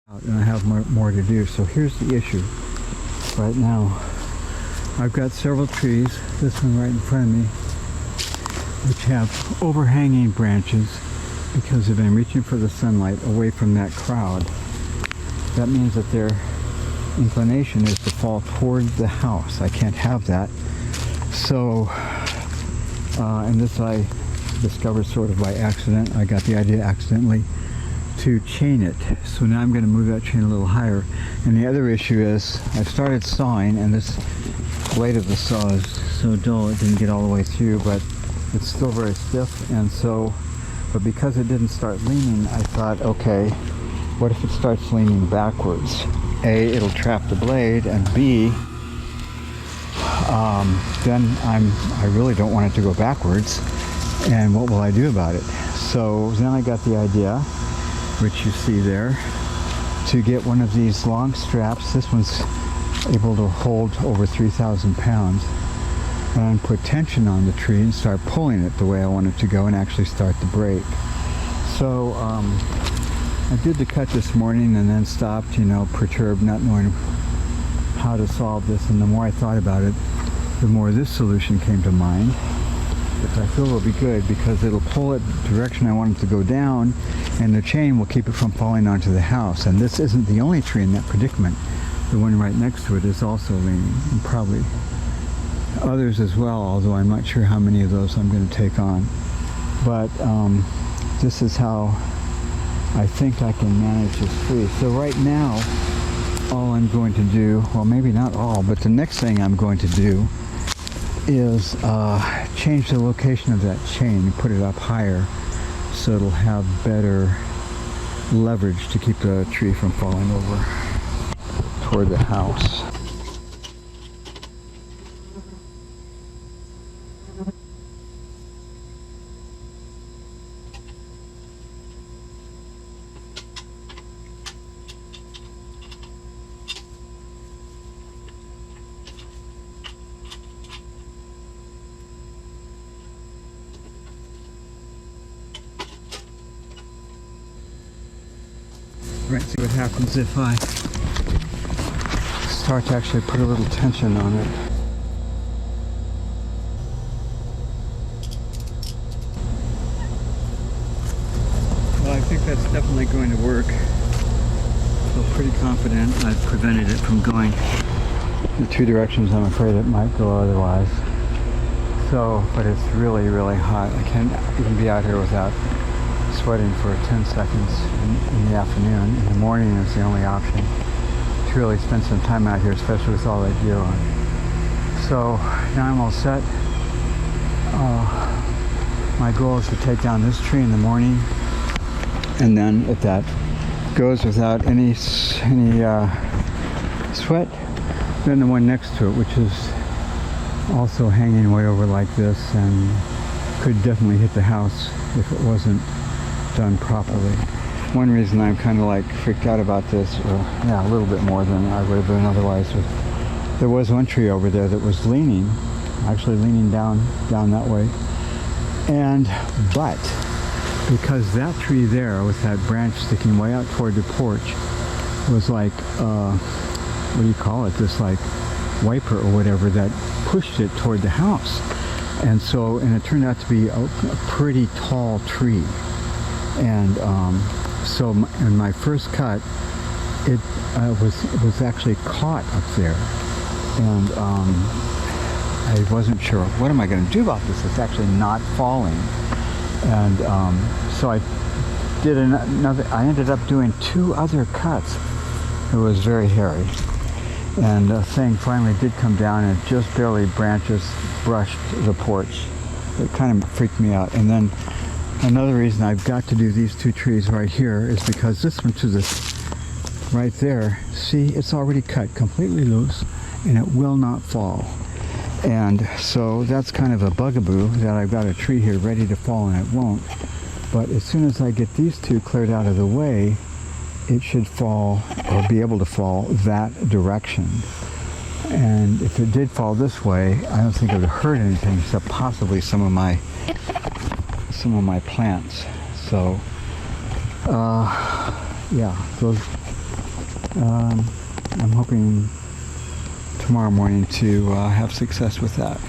And I have more to do. So here's the issue right now. I've got several trees, this one right in front of me, which have overhanging branches because they've been reaching for the sunlight away from that crowd. That means that their inclination is to fall toward the house. I can't have that. So, and this I discovered sort of by accident. I got the idea accidentally to chain it. So now I'm going to move that chain a little higher. And the other issue is I've started sawing, and this blade of the saw is so dull it didn't get all the way through, but it's still very stiff. And so, but because it didn't start leaning, I thought, okay, what if it starts leaning backwards? A, it'll trap the blade, and B, then I really don't want it to go backwards, and what will I do about it? So then I got the idea, which you see there, to get one of these long straps. This one's able to hold over 3,000 pounds, and put tension on the tree and start pulling it the way I want it to go and actually start the break. So I did the cut this morning and then stopped, perturbed, not knowing how to solve this. And the more I thought about it, the more this solution came to mind, which I feel will be good because it'll pull it the direction I want it to go down, and the chain will keep it from falling onto the house. And this isn't the only tree in that predicament. The one right next to it is also leaning, and probably others as well, although I'm not sure how many of those I'm going to take on. But this is how I think I can manage this tree. So right now, all I'm going to do, well, maybe not all, but the next thing I'm going to do is change the location of that chain and put it up higher so it'll have better leverage to keep the tree from falling over toward the house. Right, see what happens if I start to actually put a little tension on it. Well, I think that's definitely going to work. I feel pretty confident I've prevented it from going the two directions I'm afraid it might go otherwise. So, but it's really, really hot. I can't even be out here without sweating for 10 seconds in the afternoon. In the morning is the only option to really spend some time out here, especially with all that gear on. So now I'm all set. My goal is to take down this tree in the morning, and then if that goes without any sweat, then the one next to it, which is also hanging way over like this and could definitely hit the house if it wasn't done properly. One reason I'm kind of like freaked out about this, a little bit more than I would have been otherwise, was there was one tree over there that was leaning, actually leaning down that way, but because that tree there with that branch sticking way out toward the porch was like, what do you call it, this like wiper or whatever that pushed it toward the house, and it turned out to be a pretty tall tree. And so in my first cut, it was actually caught up there, and I wasn't sure what am I going to do about this. It's actually not falling, and so I did I ended up doing two other cuts. It was very hairy, and the thing finally did come down, and it just barely branches brushed the porch. It kind of freaked me out. And then another reason I've got to do these two trees right here is because this one to this right there, see, it's already cut completely loose and it will not fall. And so that's kind of a bugaboo, that I've got a tree here ready to fall and it won't. But as soon as I get these two cleared out of the way, it should fall, or be able to fall, that direction. And if it did fall this way, I don't think it would hurt anything except possibly some of my plants. So yeah, those I'm hoping tomorrow morning to have success with that.